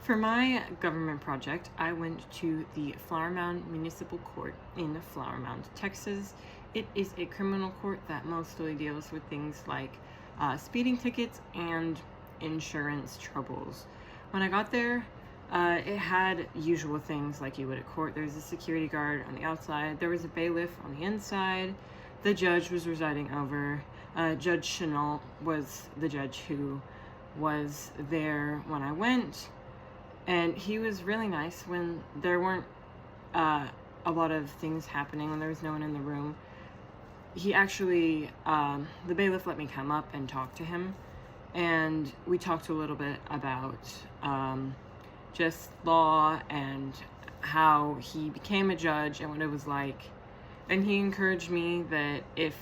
For my government project, I went to the Flower Mound Municipal Court in Flower Mound, Texas. It is a criminal court that mostly deals with things like speeding tickets and insurance troubles. When I got there, it had usual things like you would at court. There was a security guard on the outside. There was a bailiff on the inside. The judge was residing over. Judge Chenault was the judge who was there when I went. And he was really nice when there weren't a lot of things happening, when there was no one in the room. He actually, the bailiff let me come up and talk to him. And we talked a little bit about just law and how he became a judge and what it was like. And he encouraged me that if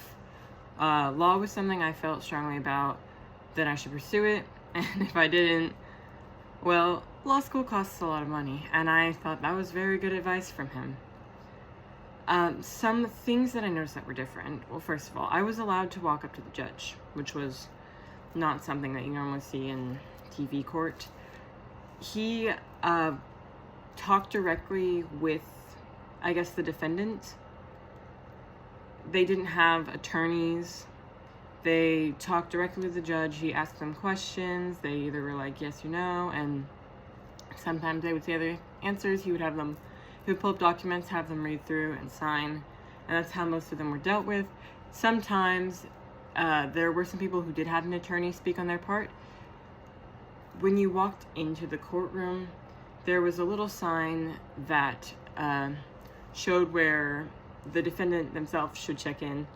law was something I felt strongly about, then I should pursue it. And if I didn't, well, law school costs a lot of money, and I thought that was very good advice from him. Some things that I noticed that were different. Well, first of all, I was allowed to walk up to the judge, which was not something that you normally see in TV court. He talked directly with, I guess, the defendant. They didn't have attorneys. They talked directly with the judge. He asked them questions. They either were like yes or no, and sometimes they would say other answers. He would pull up documents, have them read through and sign, and that's how most of them were dealt with. Sometimes there were some people who did have an attorney speak on their part. When you walked into the courtroom, there was a little sign that showed where the defendant themselves should check in,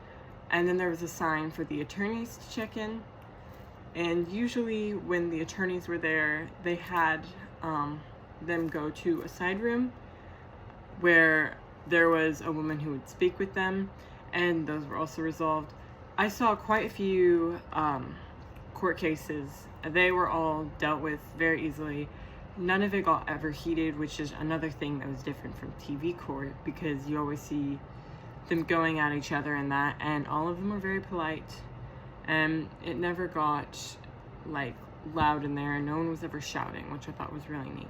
and then there was a sign for the attorneys to check in. And usually when the attorneys were there, they had them go to a side room where there was a woman who would speak with them, and those were also resolved. I saw quite a few court cases. They were all dealt with very easily. None of it got ever heated, which is another thing that was different from TV court, because you always see them going at each other and that, and all of them were very polite, and it never got like loud in there, and no one was ever shouting, which I thought was really neat.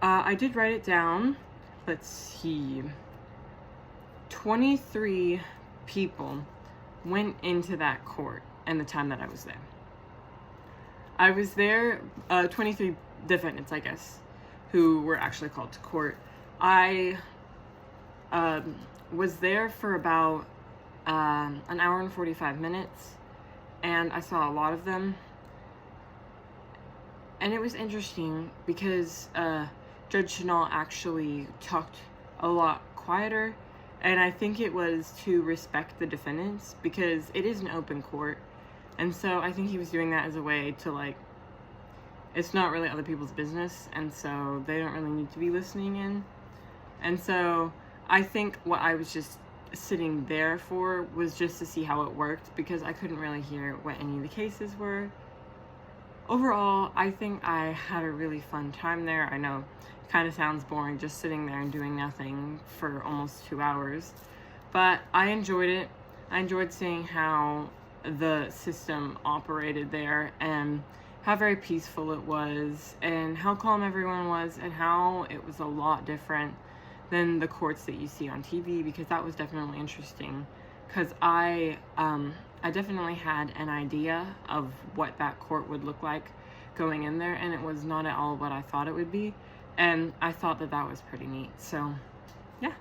I did write it down. Let's see. 23 people went into that court in the time that I was there. I was there, 23 defendants, I guess, who were actually called to court. I was there for about an hour and 45 minutes, and I saw a lot of them. And it was interesting because Judge Chenault actually talked a lot quieter, and I think it was to respect the defendants because it is an open court. And so I think he was doing that as a way to, like, it's not really other people's business, and so they don't really need to be listening in. And so I think what I was just sitting there for was just to see how it worked, because I couldn't really hear what any of the cases were. Overall, I think I had a really fun time there. I know it kind of sounds boring just sitting there and doing nothing for almost 2 hours, but I enjoyed it. I enjoyed seeing how the system operated there, and how very peaceful it was, and how calm everyone was, and how it was a lot different than the courts that you see on TV, because that was definitely interesting, because I definitely had an idea of what that court would look like going in there, and it was not at all what I thought it would be, and I thought that that was pretty neat. So yeah,